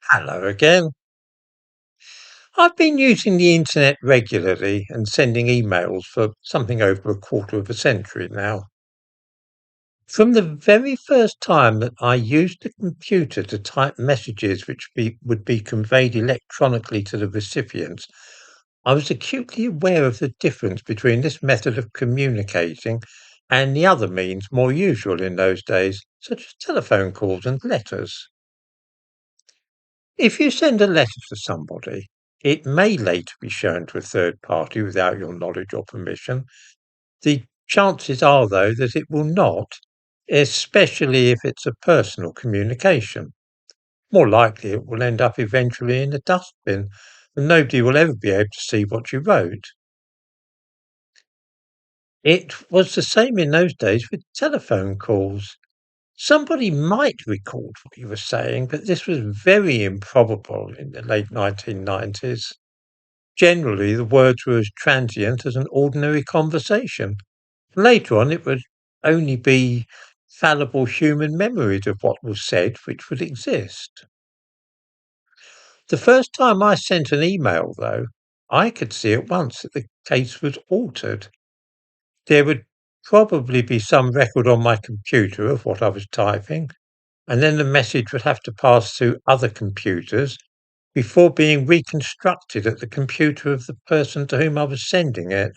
Hello again. I've been using the internet regularly and sending emails for something over a quarter of a century now. From the very first time that I used a computer to type messages would be conveyed electronically to the recipients, I was acutely aware of the difference between this method of communicating and the other means more usual in those days, such as telephone calls and letters. If you send a letter to somebody, it may later be shown to a third party without your knowledge or permission. The chances are, though, that it will not, especially if it's a personal communication. More likely, it will end up eventually in a dustbin, and nobody will ever be able to see what you wrote. It was the same in those days with telephone calls. Somebody might record what you were saying, but this was very improbable in the late 1990s. Generally, the words were as transient as an ordinary conversation. Later on, it would only be fallible human memories of what was said which would exist. The first time I sent an email, though, I could see at once that the case was altered. There would probably be some record on my computer of what I was typing, and then the message would have to pass through other computers before being reconstructed at the computer of the person to whom I was sending it.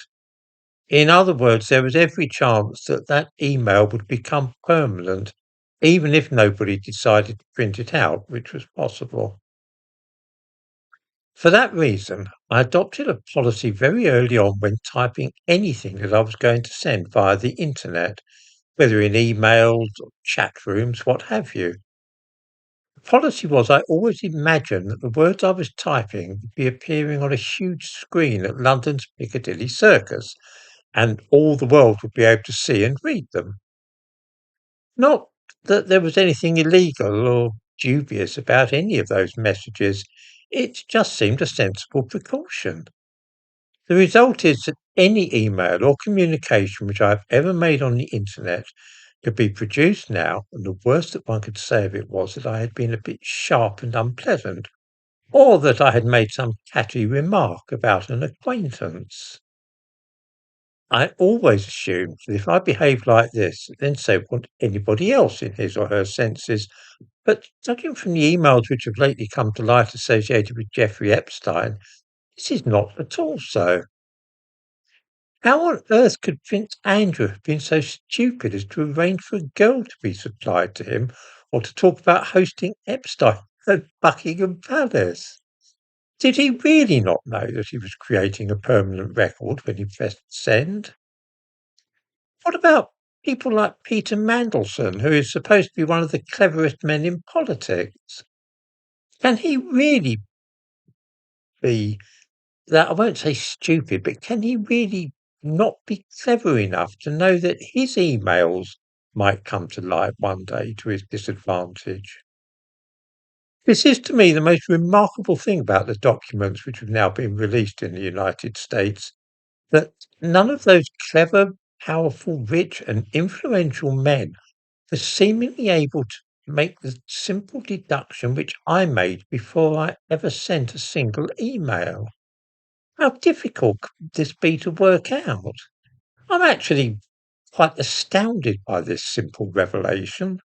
In other words, there was every chance that that email would become permanent, even if nobody decided to print it out, which was possible. For that reason, I adopted a policy very early on when typing anything that I was going to send via the internet, whether in emails or chat rooms, what have you. The policy was I always imagined that the words I was typing would be appearing on a huge screen at London's Piccadilly Circus, and all the world would be able to see and read them. Not that there was anything illegal or dubious about any of those messages. It just seemed a sensible precaution. The result is that any email or communication which I have ever made on the internet could be produced now, and the worst that one could say of it was that I had been a bit sharp and unpleasant, or that I had made some catchy remark about an acquaintance. I always assumed that if I behaved like this, then so would anybody else in his or her senses. But judging from the emails which have lately come to light associated with Jeffrey Epstein, this is not at all so. How on earth could Prince Andrew have been so stupid as to arrange for a girl to be supplied to him, or to talk about hosting Epstein at Buckingham Palace? Did he really not know that he was creating a permanent record when he pressed send? What about people like Peter Mandelson, who is supposed to be one of the cleverest men in politics? Can he really be that? I won't say stupid, but can he really not be clever enough to know that his emails might come to light one day to his disadvantage? This is to me the most remarkable thing about the documents which have now been released in the United States, that none of those clever, powerful, rich, and influential men are seemingly able to make the simple deduction which I made before I ever sent a single email. How difficult could this be to work out? I'm actually quite astounded by this simple revelation.